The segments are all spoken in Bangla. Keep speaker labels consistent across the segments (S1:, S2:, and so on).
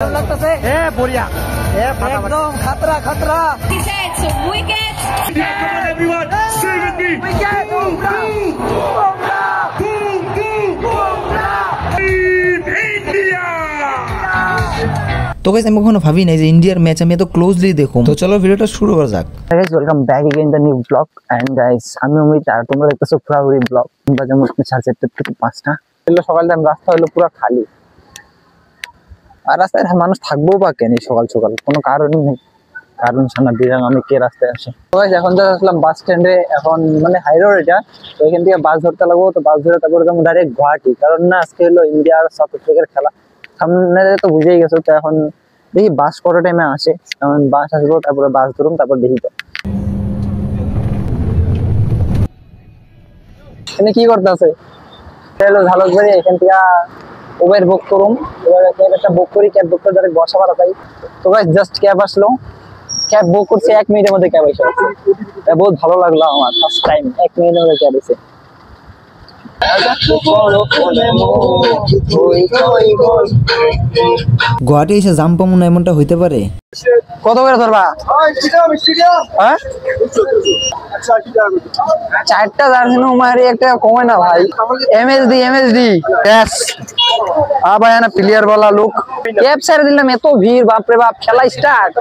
S1: लगता है बढ़िया एकदम खतरा खतरा
S2: তো গাইস আমি কখনো ভাবি নাই যে ইন্ডিয়ার ম্যাচ আমি এত ক্লোজলি দেখুম। তো চলো ভিডিওটা শুরু করা যাক।
S3: Guys welcome back again the new blog and guys আমি অমিত আর তোমরা দেখতেছো ফ্রাউরি ব্লগ। আমরা যেমন 4:30 থেকে 5টা সকাল টাইম রাস্তা হলো পুরো খালি, আর রাস্তায় মানুষ থাকবো বা কেন সকাল সকাল কোনো কারণই নেই, কারণ ছাড়া বিরাং আমি কে রাস্তায় আসে। তো গাইস এখন তো আসলাম বাস স্ট্যান্ডে, এখন মানে হাই রোড এটা, তো এখান থেকে বাস ধরতে লাগবো। তো বাস ধরে তারপরে যাবো ডাইরেক্ট গুয়াহাটি, কারণ না আজকে হলো ইন্ডিয়া আর সাউথ আফ্রিকার খেলা, সামনে তো বুঝেই গেছো। তো এখন দেখি বাস কত টাইমে আসে, এখন বাস আসবো তারপরে বাস ধরুম, তারপর দেখি তো এখানে কি করতে আছে। ঝালকবাড়ি এখান থেকে উবের বুক করুম, এবার ক্যাব একটা বুক করি, ক্যাব বুক করে ডাইরেক্ট বর্ষাপাড়া যাই। তো গাইস জাস্ট ক্যাব আসলো, ক্যাব বুক করছি 1 মিনিটের মধ্যে ক্যাব এসে গেছে। বহুত ভালো লাগলো আমার, ফার্স্ট টাইম 1 মিনিটের মধ্যে ক্যাব এসে।
S2: গুয়াহাটি এসে জাম পামু না এমনটা হইতে পারে?
S3: কত করে ধরবা? 4টা জার্সি মারি একটা কমে না ভাই। এমএসডি ব্যাস ভাই না প্লেয়ার वाला লুক। ক্যাব ছেড়ে দিলাম, এত ভিড় বাপরে বাপ, খেলা স্টার্ট।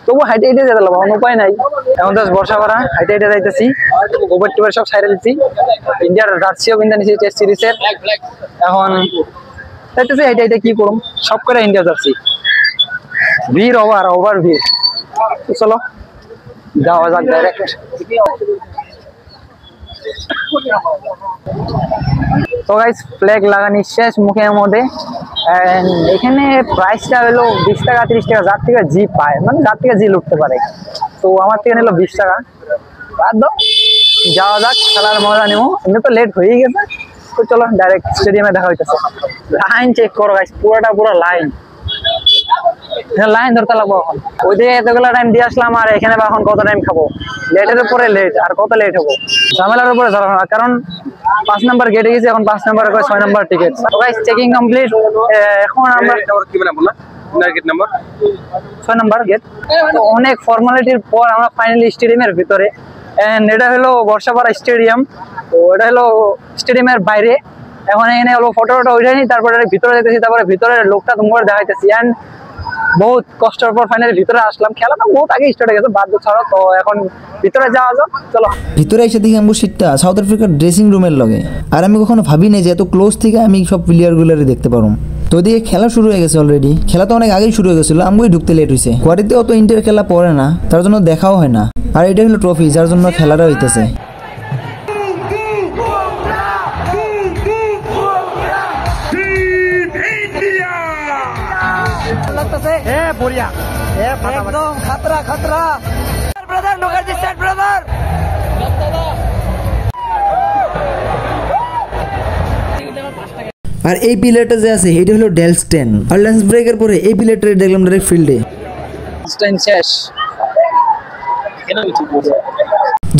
S3: তবু হাইটে হাইটে যেতে লাগবো, উপায় নাই। এখন তো বর্ষাপাড়া হাইটে হাইটে যাইতেছি, ওভার টিভার সব সাইডে দিচ্ছি, ইন্ডিয়ার জার্সিও কিনতে নিছি টেস্ট সিরিজের। এখন যাইতেছি হাইটে হাইটে, কি করুম সব করে ইন্ডিয়া জার্সি, ভিড় ওভার ভিড়। চলো যাওয়া যাক ডাইরেক্ট। তো গাইস ফ্ল্যাগ লাগানি শেষ মুখের মধ্যে। এখানে প্রাইসটা হলো 20 টাকা 30 টাকা, যার থেকে জি পায়, মানে যার থেকে জি লুটতে পারে। তো আমার থেকে নিলো 20 টাকা। বাদ দাও, যাওয়া যাক, খেলার মজা নেবো। এমনি তো লেট হয়ে গেছে, তো চলো ডাইরেক্ট স্টেডিয়ামে দেখা হইতেছে। লাইন চেক করো গাইস, পুরো লাইন ধরতে লাগবো। এখন ওই দিকে এতগুলো টাইম দিয়ে আসলাম, আর এখানে এখন কত টাইম খাবো, লেটের উপরে লেট, আর কত লেট হবো, ঝামেলার উপরে ঝামেলা। কারণ 5 নাম্বার গেটে গেছি, এখন 5 নাম্বার 6 নাম্বার টিকিট। তো গাইস চেকিং কমপ্লিট। এখন আমরা কি বলে বললা গেট নাম্বার 6 নাম্বার গেট। তো অনেক ফর্মালিটির পর আমরা ফাইনালি স্টেডিয়ামের ভিতরে। এন্ড এটা হলো বর্ষাপাড়া স্টেডিয়াম। তো এটা হলো স্টেডিয়ামের বাইরে। এখন এখানে হলো ফটোটা উঠাইনি, তারপরে ভিতরে যেতেছি, তারপরে ভিতরের লোকটা তোমার দেখাইতেছি। এন্ড বহুত কষ্টের পর ফাইনালি ভিতরে আসলাম। খেলাটা বহুত আগে স্টার্ট হয়ে গেছে, বাধ্য ছাড়া। তো এখন ভিতরে যাওয়া যাক, চলো।
S2: ভিতরে এসে দেখি আমার সিটটা সাউথ আফ্রিকার ড্রেসিং রুমের লগে, আর আমি কখনো ভাবি নাই যে এত ক্লোজ থেকে আমি সব প্লেয়ারগুলোরই দেখতে পারবো। তো ওদিকে খেলা শুরু হয়ে গেছে অলরেডি, খেলা তো অনেক আগেই শুরু হয়ে গেছিলো, আমরাই ঢুকতে লেট হয়েছে। গুয়াহাটিতে অত ইন্টার খেলা পড়ে না, তার জন্য দেখাও হয় না। আর এটা হলো ট্রফি, যার জন্য খেলাটা হইতেছে।
S1: बढ़िया एकदम खतरा खतरा ब्रदर मुखर्जी सेट ब्रदर।
S2: আর এই প্লেয়ারটা যে আছে এটা হলো ডেলস্টেন, আর লাঞ্চ ব্রেকের পরে এই প্লেয়ারটা দেখলাম ডাইরেক্ট ফিল্ডে।
S3: শেষ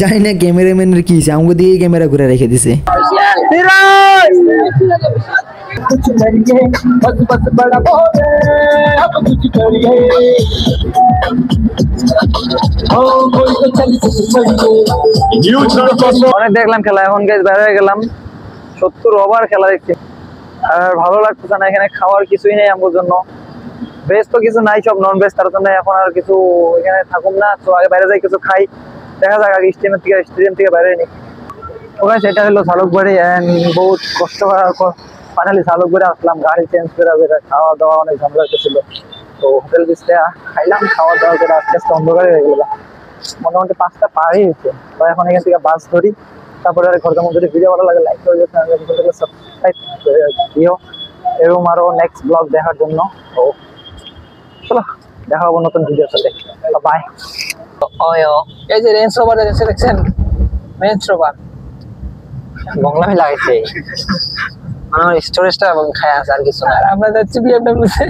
S2: জানি না ক্যামেরাম্যানের কি আমাকে দিয়ে ক্যামেরা ঘুরে রেখে দিছে।
S3: অনেক দেখলাম খেলা, এখন গাইস বাইরে হয়ে গেলাম। 70 ওভার খেলা দেখছি, আর ভালো লাগতেছে না। এখানে খাওয়ার কিছুই নেই আমার জন্য, ভেজ তো কিছু নাই, সব নন ভেজ, তার জন্য এখন আর কিছু এখানে থাকুম না। তো আগে বাইরে যাই কিছু খাই, দেখা যাক আগে স্টেডিয়াম থেকে বাইরে নি। তো গাইস এটা হলো ঝালকবাড়ি, এন্ড বহুত কষ্ট করার পর ফাইনালি ঝালকবাড়ি আসলাম। গাড়ি চেঞ্জ করে খাওয়া দাওয়া অনেক ঝামেলা ছিল। তো হোটেল বিচতে খাইলাম, খাওয়া দাওয়া করে আস্তে আস্তে অন্ধকারে হয়ে গেল। মোটামুটি 5টা পারই হয়েছে। তো এখন এখান থেকে বাস ধরি, তারপরে ঘরের মধ্যে যদি ভিডিও ভালো লাগে লাইক করে সাবস্ক্রাইব দিও, এরকম আরো নেক্সট ব্লগ দেখার জন্য। তো চলো দেখা হবো নতুন ভিডিওর সাথে, বাই। এই যে রেঞ্জ রোভার দেখছেন, রেঞ্জ রোভার বাংলামি লাগাইছে, আমার স্টোরেজটা খায় আছে, আর কিছু না। আমরা যাচ্ছি বিএমডব্লিউ তে।